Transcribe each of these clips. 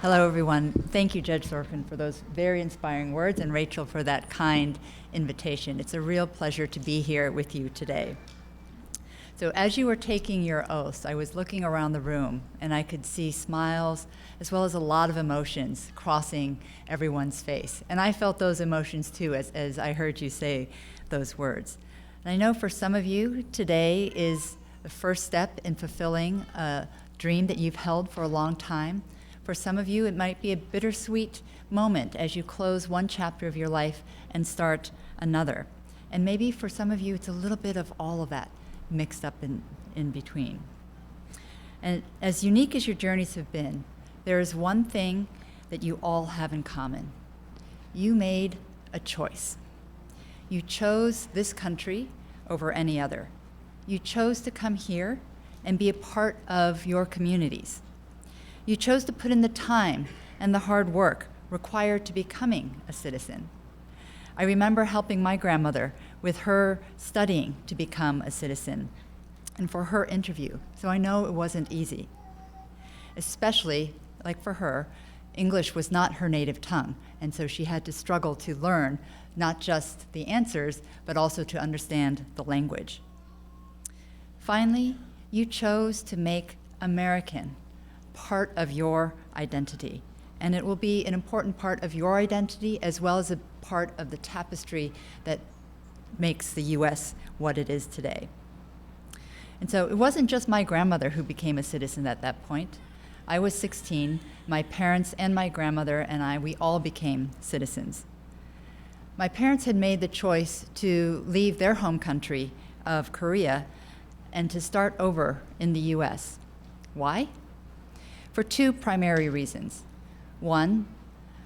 Hello, everyone. Thank you, Judge Thorfinn, for those very inspiring words, and Rachel for that kind invitation. It's a real pleasure to be here with you today. So as you were taking your oaths, I was looking around the room, and I could see smiles as well as a lot of emotions crossing everyone's face. And I felt those emotions, too, as I heard you say those words. And I know for some of you, today is the first step in fulfilling a dream that you've held for a long time. For some of you, it might be a bittersweet moment as you close one chapter of your life and start another. And maybe for some of you, it's a little bit of all of that mixed up in between. And as unique as your journeys have been, there is one thing that you all have in common. You made a choice. You chose this country over any other. You chose to come here and be a part of your communities. You chose to put in the time and the hard work required to becoming a citizen. I remember helping my grandmother with her studying to become a citizen and for her interview, so I know it wasn't easy. Especially, like for her, English was not her native tongue, and so she had to struggle to learn not just the answers, but also to understand the language. Finally, you chose to make American part of your identity, and it will be an important part of your identity as well as a part of the tapestry that makes the U.S. what it is today. And so it wasn't just my grandmother who became a citizen at that point. I was 16, my parents and my grandmother and we all became citizens. My parents had made the choice to leave their home country of Korea and to start over in the U.S. Why? For two primary reasons. One,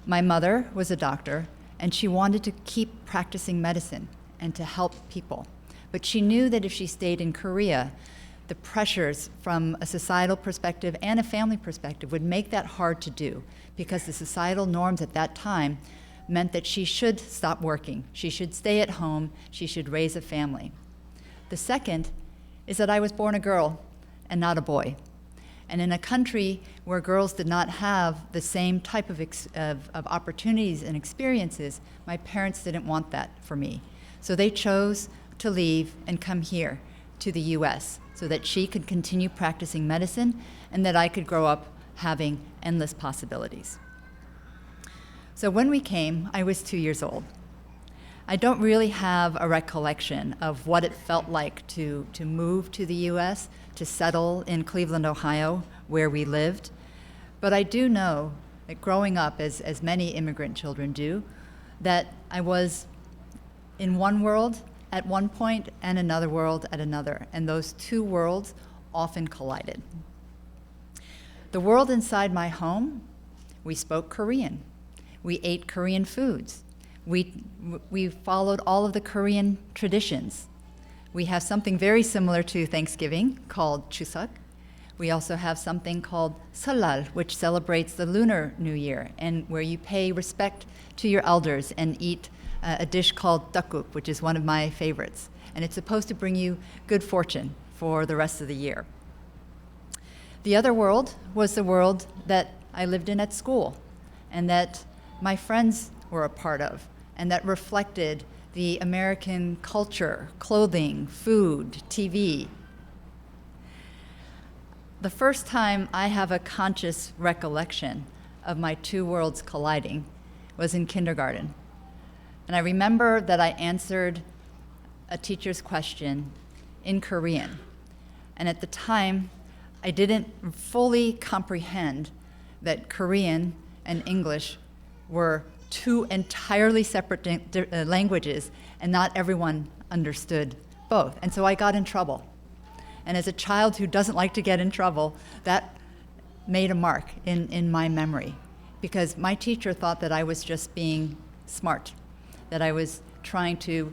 my mother was a doctor, and she wanted to keep practicing medicine and to help people. But she knew that if she stayed in Korea, the pressures from a societal perspective and a family perspective would make that hard to do, because the societal norms at that time meant that she should stop working, she should stay at home, she should raise a family. The second is that I was born a girl and not a boy. And in a country where girls did not have the same type of opportunities and experiences, my parents didn't want that for me. So they chose to leave and come here to the US so that she could continue practicing medicine and that I could grow up having endless possibilities. So when we came, I was 2 years old. I don't really have a recollection of what it felt like to move to the US, to settle in Cleveland, Ohio, where we lived. But I do know that growing up, as many immigrant children do, that I was in one world at one point and another world at another, and those two worlds often collided. The world inside my home, we spoke Korean. We ate Korean foods. We followed all of the Korean traditions. We have something very similar to Thanksgiving called Chuseok. We also have something called Seollal, which celebrates the Lunar New Year, and where you pay respect to your elders and eat a dish called tteokguk, which is one of my favorites. And it's supposed to bring you good fortune for the rest of the year. The other world was the world that I lived in at school and that my friends were a part of, and that reflected the American culture, clothing, food, TV. The first time I have a conscious recollection of my two worlds colliding was in kindergarten. And I remember that I answered a teacher's question in Korean. And at the time, I didn't fully comprehend that Korean and English were two entirely separate languages, and not everyone understood both. And so I got in trouble. And as a child who doesn't like to get in trouble, that made a mark in my memory, because my teacher thought that I was just being smart, that I was trying to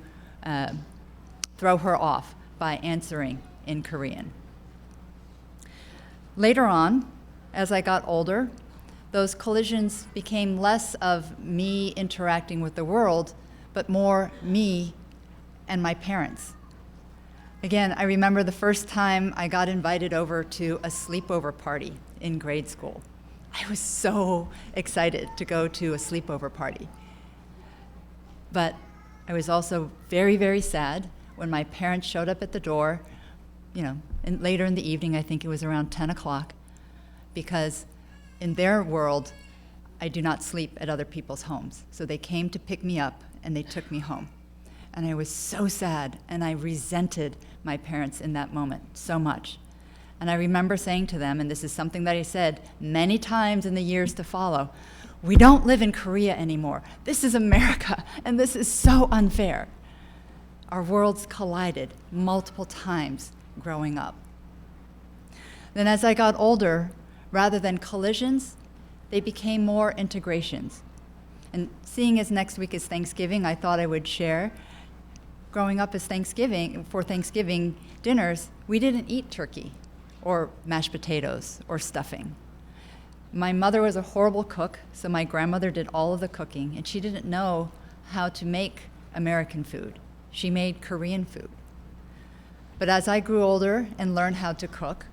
throw her off by answering in Korean. Later on, as I got older, those collisions became less of me interacting with the world, but more me and my parents. Again, I remember the first time I got invited over to a sleepover party in grade school. I was so excited to go to a sleepover party. But I was also very, very sad when my parents showed up at the door, and later in the evening, I think it was around 10 o'clock, because in their world, I do not sleep at other people's homes. So they came to pick me up and they took me home. And I was so sad, and I resented my parents in that moment so much. And I remember saying to them, and this is something that I said many times in the years to follow, we don't live in Korea anymore. This is America, and this is so unfair. Our worlds collided multiple times growing up. Then as I got older, rather than collisions, they became more integrations. And seeing as next week is Thanksgiving, I thought I would share. Growing up for Thanksgiving dinners, we didn't eat turkey or mashed potatoes or stuffing. My mother was a horrible cook, so my grandmother did all of the cooking, and she didn't know how to make American food. She made Korean food. But as I grew older and learned how to cook,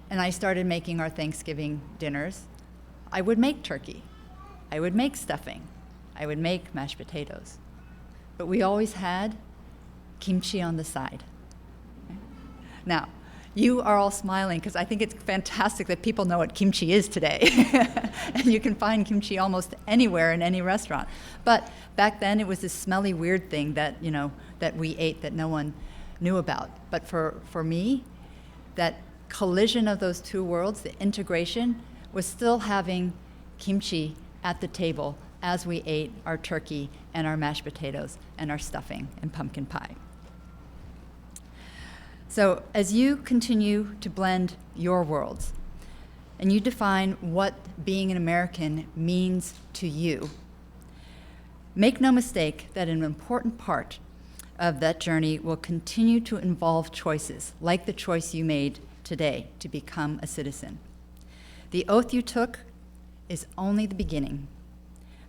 and I started making our Thanksgiving dinners, I would make turkey. I would make stuffing. I would make mashed potatoes. But we always had kimchi on the side. Now, you are all smiling because I think it's fantastic that people know what kimchi is today. And you can find kimchi almost anywhere in any restaurant. But back then it was this smelly, weird thing that, that we ate that no one knew about. But for me, that collision of those two worlds, the integration, was still having kimchi at the table as we ate our turkey and our mashed potatoes and our stuffing and pumpkin pie. So as you continue to blend your worlds and you define what being an American means to you, make no mistake that an important part of that journey will continue to involve choices, like the choice you made today to become a citizen. The oath you took is only the beginning.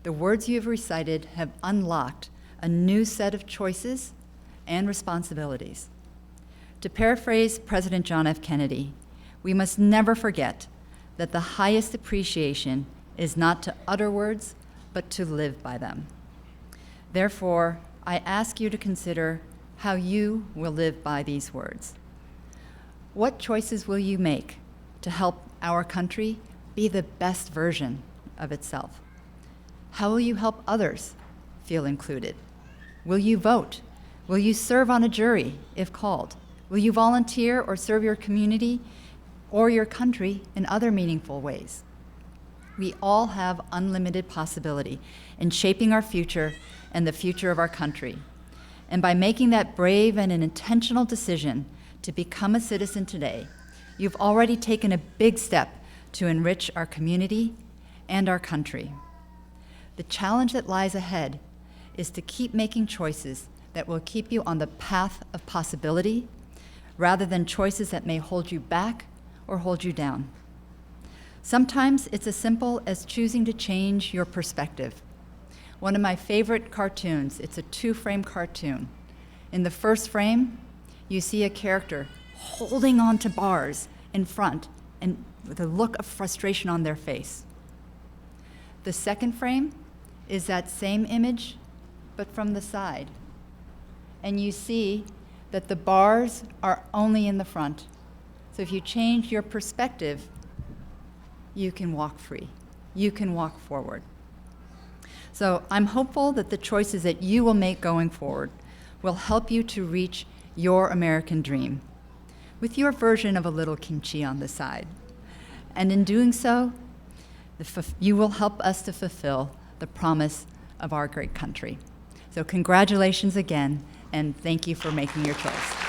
The words you have recited have unlocked a new set of choices and responsibilities. To paraphrase President John F. Kennedy, we must never forget that the highest appreciation is not to utter words, but to live by them. Therefore, I ask you to consider how you will live by these words. What choices will you make to help our country be the best version of itself? How will you help others feel included? Will you vote? Will you serve on a jury if called? Will you volunteer or serve your community or your country in other meaningful ways? We all have unlimited possibility in shaping our future and the future of our country. And by making that brave and an intentional decision to become a citizen today, you've already taken a big step to enrich our community and our country. The challenge that lies ahead is to keep making choices that will keep you on the path of possibility rather than choices that may hold you back or hold you down. Sometimes it's as simple as choosing to change your perspective. One of my favorite cartoons, it's a 2-frame cartoon. In the first frame, you see a character holding on to bars in front and with a look of frustration on their face. The second frame is that same image, but from the side. And you see that the bars are only in the front. So if you change your perspective, you can walk free. You can walk forward. So I'm hopeful that the choices that you will make going forward will help you to reach your American dream with your version of a little kimchi on the side. And in doing so, you will help us to fulfill the promise of our great country. So congratulations again, and thank you for making your choice.